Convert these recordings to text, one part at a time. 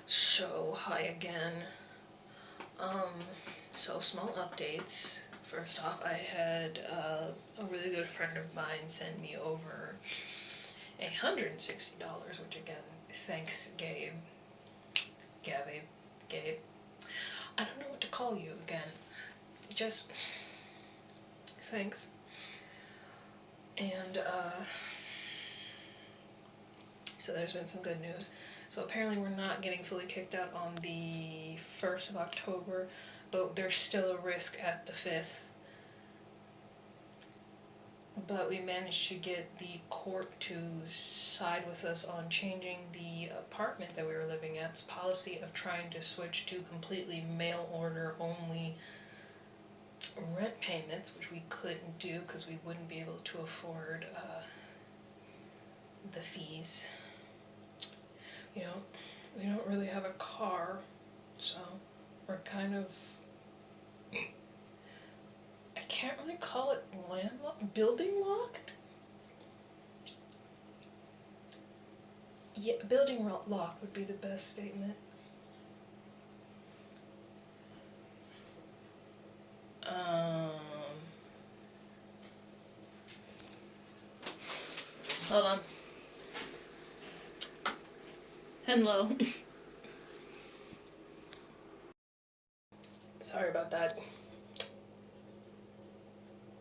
So, hi again. So small updates. First off, I had a really good friend of mine send me over $160, which again, thanks, Gabe. Gabe. I don't know what to call you again. Just thanks. And so there's been some good news. So apparently we're not getting fully kicked out on the 1st of October, but there's still a risk at the 5th. But we managed to get the court to side with us on changing the apartment that we were living at's policy of trying to switch to completely mail order only rent payments, which we couldn't do because we wouldn't be able to afford the fees. You know, we don't really have a car, so we're kind of, I can't really call it building locked? Yeah, building locked would be the best statement. Hold on. Hello. Sorry about that.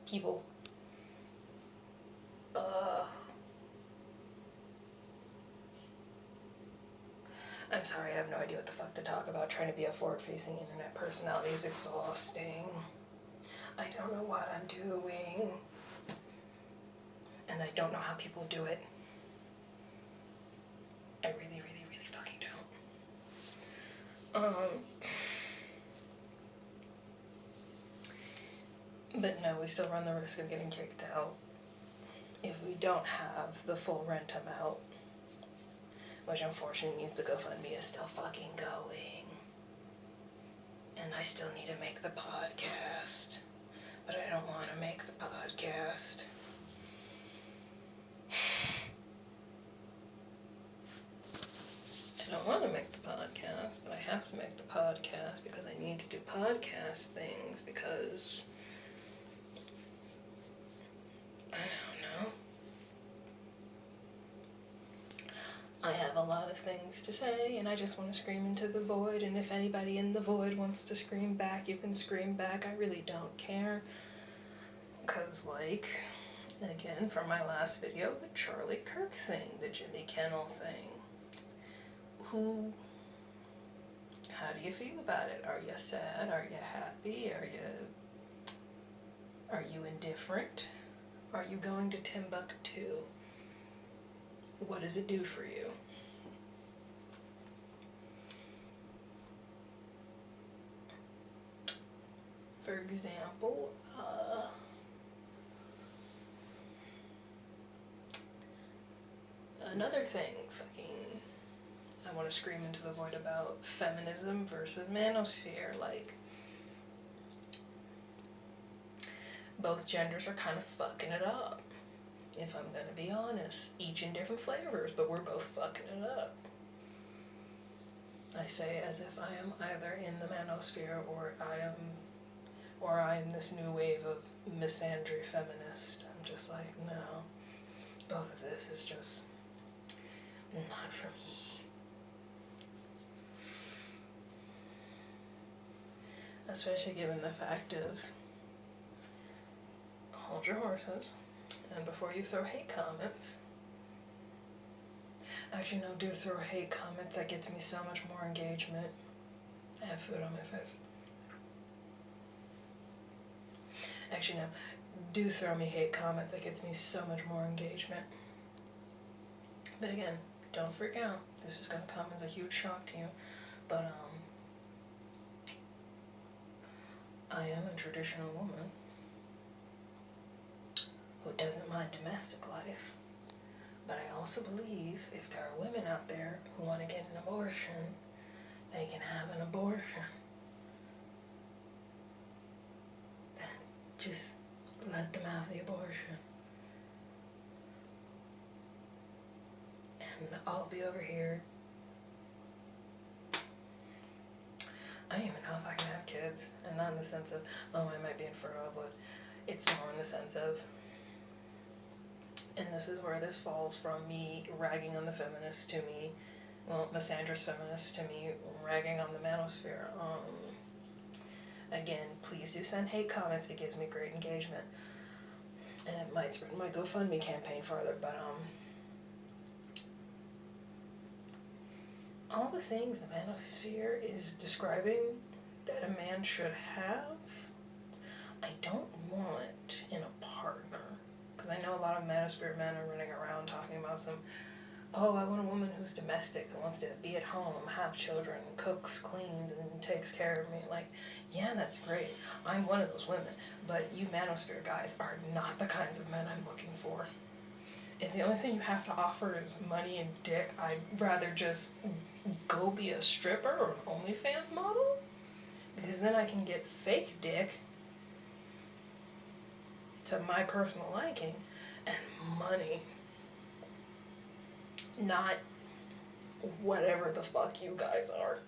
People. I'm sorry, I have no idea what the fuck to talk about. Trying to be a forward-facing internet personality is exhausting. I don't know what I'm doing. And I don't know how people do it. I really, really, really fucking don't. But no, we still run the risk of getting kicked out if we don't have the full rent amount. Which unfortunately means the GoFundMe is still fucking going. And I still need to make the podcast. But I don't want to make the podcast. I don't want to make the podcast, but I have to make the podcast because I need to do podcast things because I don't know. I have a lot of things to say and I just want to scream into the void, and if anybody in the void wants to scream back, you can scream back. I really don't care. Because, like, again, from my last video, the Charlie Kirk thing, the Jimmy Kimmel thing. How do you feel about it? Are you sad? Are you happy? Are you indifferent? Are you going to Timbuktu? What does it do for you? For example, another thing, I want to scream into the void about feminism versus manosphere. Like, both genders are kind of fucking it up, if I'm gonna be honest. Each in different flavors, but we're both fucking it up. I say as if I am either in the manosphere or I am this new wave of misandry feminist. I'm just like, no, both of this is just not for me. Especially given the fact of, hold your horses, and before you throw hate comments, actually no, do throw hate comments, that gets me so much more engagement. I have food on my face. Actually no, do throw me hate comments, that gets me so much more engagement. But again, don't freak out. This is gonna come as a huge shock to you, but I am a traditional woman who doesn't mind domestic life, but I also believe if there are women out there who want to get an abortion, they can have an abortion. Then just let them have the abortion. And I'll be over here I don't even know if I can have kids, and not in the sense of, oh, I might be infertile, but it's more in the sense of, and this is where this falls from me ragging on the feminists to me, well, misandrous feminists to me ragging on the manosphere. Again, please do send hate comments, it gives me great engagement. And it might spread my GoFundMe campaign farther, but all the things the manosphere is describing that a man should have, I don't want in a partner. Because I know a lot of manosphere men are running around talking about some, oh, I want a woman who's domestic, who wants to be at home, have children, cooks, cleans, and takes care of me. Like, yeah, that's great. I'm one of those women. But you manosphere guys are not the kinds of men I'm looking for. If the only thing you have to offer is money and dick, I'd rather just go be a stripper or an OnlyFans model. Because then I can get fake dick to my personal liking and money. Not whatever the fuck you guys are.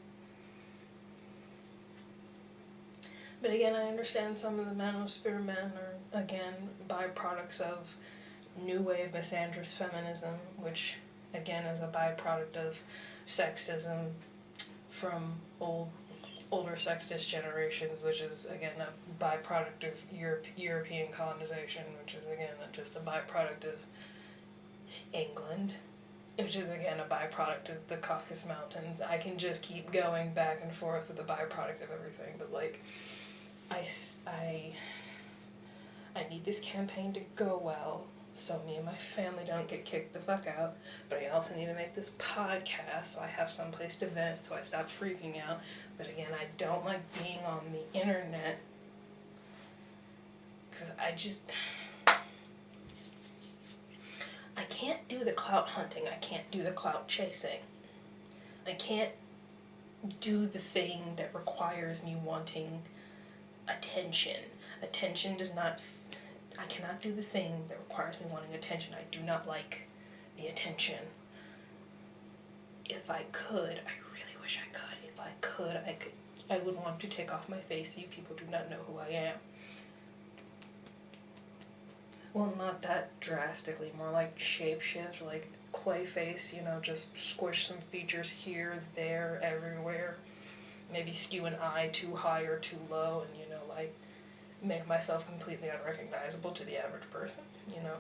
But again, I understand some of the manosphere men are, again, byproducts of new wave misandrous feminism, which, again, is a byproduct of sexism from older sexist generations, which is, again, a byproduct of European colonization, which is, again, just a byproduct of England, which is, again, a byproduct of the Caucasus Mountains. I can just keep going back and forth with the byproduct of everything, but, like, I need this campaign to go well, so me and my family don't get kicked the fuck out, but I also need to make this podcast so I have someplace to vent, so I stop freaking out. But again, I don't like being on the internet, because I can't do the clout hunting, I can't do the clout chasing. I can't do the thing that requires me wanting attention. Attention does not, I cannot do the thing that requires me wanting attention. I do not like the attention. If I could, I really wish I could. If I could, I would want to take off my face so you people do not know who I am. Well, not that drastically, more like shapeshift, like Clayface, you know, just squish some features here, there, everywhere. Maybe skew an eye too high or too low, and, you know, like, make myself completely unrecognizable to the average person, you know.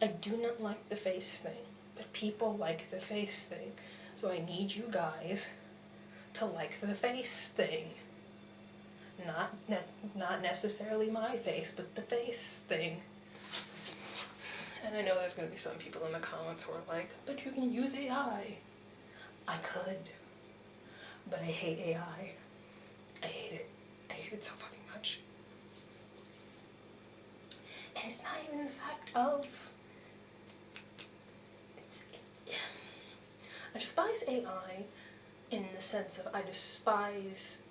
I do not like the face thing, but people like the face thing, so I need you guys to like the face thing. Not necessarily my face, but the face thing. And I know there's going to be some people in the comments who are like, but you can use AI. I could, but I hate AI. I hate it. I hate it so fucking much. And it's not even the fact of... I despise AI in the sense of I despise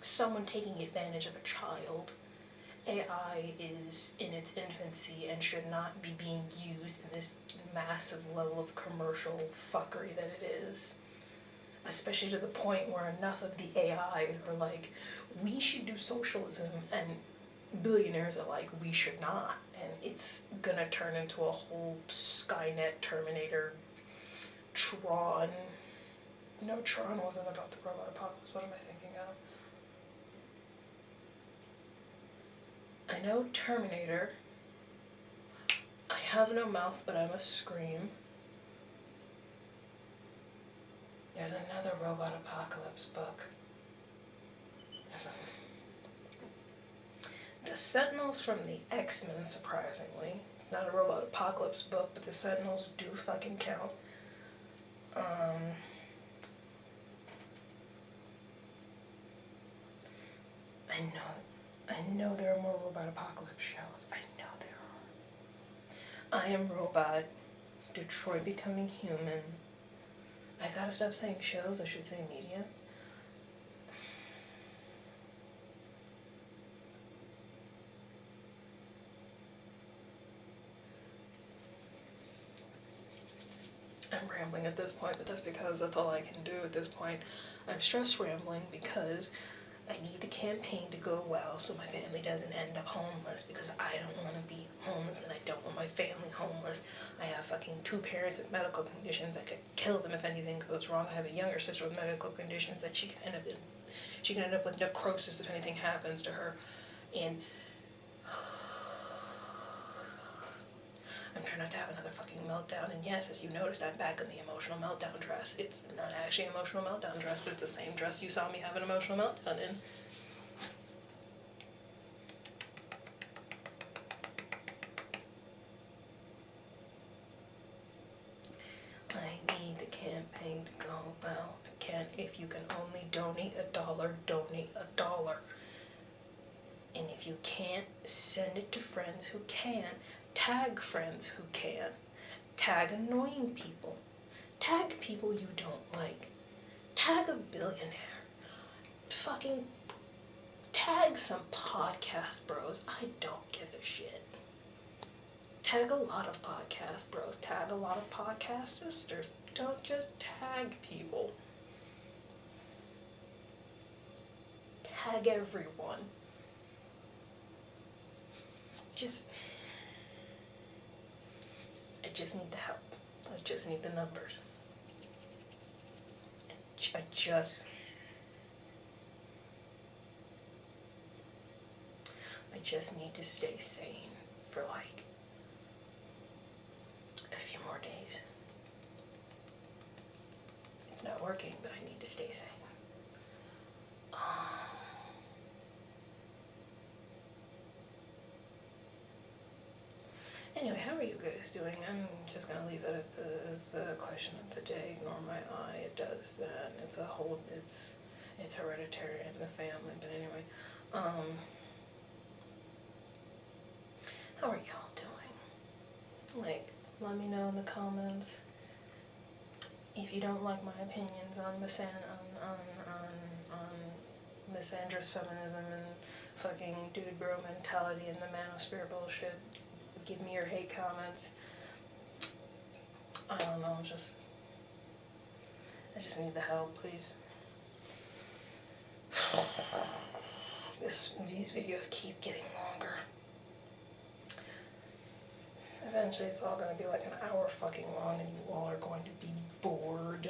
someone taking advantage of a child. AI is in its infancy and should not be being used in this massive level of commercial fuckery that it is. Especially to the point where enough of the AIs are like, we should do socialism, and billionaires are like, we should not. And it's gonna turn into a whole Skynet, Terminator, Tron. No, Tron wasn't about the robot apocalypse. What am I thinking of? I know Terminator. I have no mouth, but I must scream. There's another robot apocalypse book. The Sentinels from the X-Men, surprisingly. It's not a robot apocalypse book, but the Sentinels do fucking count. I know there are more robot apocalypse shows. I know there are. I Am Robot, Detroit Becoming Human. I gotta stop saying shows, I should say media. I'm rambling at this point, but that's because that's all I can do at this point. I'm stress rambling because I need the campaign to go well so my family doesn't end up homeless, because I don't want to be homeless and I don't want my family homeless. I have fucking 2 parents with medical conditions that could kill them if anything goes wrong. I have a younger sister with medical conditions that she can end up with necrosis if anything happens to her. And I'm trying not to have another fucking meltdown. And yes, as you noticed, I'm back in the emotional meltdown dress. It's not actually an emotional meltdown dress, but it's the same dress you saw me have an emotional meltdown in. I need the campaign to go well. Again, if you can only donate $1, donate $1. And if you can't, send it to friends who can. Tag friends who can. Tag annoying people. Tag people you don't like. Tag a billionaire. Fucking tag some podcast bros. I don't give a shit. Tag a lot of podcast bros. Tag a lot of podcast sisters. Don't just tag people. Tag everyone. I just need the help. I just need the numbers. I just need to stay sane for like a few more days. It's not working, but I need to stay sane. Anyway, how are you guys doing? I'm just gonna leave that as the question of the day. Ignore my eye. It does that. It's hereditary in the family. But anyway, how are y'all doing? Like, let me know in the comments if you don't like my opinions on misandrous feminism and fucking dude bro mentality and the manosphere bullshit. Give me your hate comments. I don't know, I just need the help, please. These videos keep getting longer. Eventually it's all gonna be like an hour fucking long and you all are going to be bored.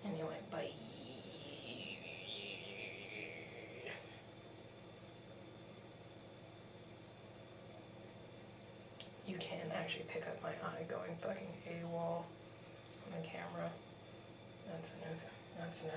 Anyway, bye. You can actually pick up my eye going fucking AWOL on the camera. That's new.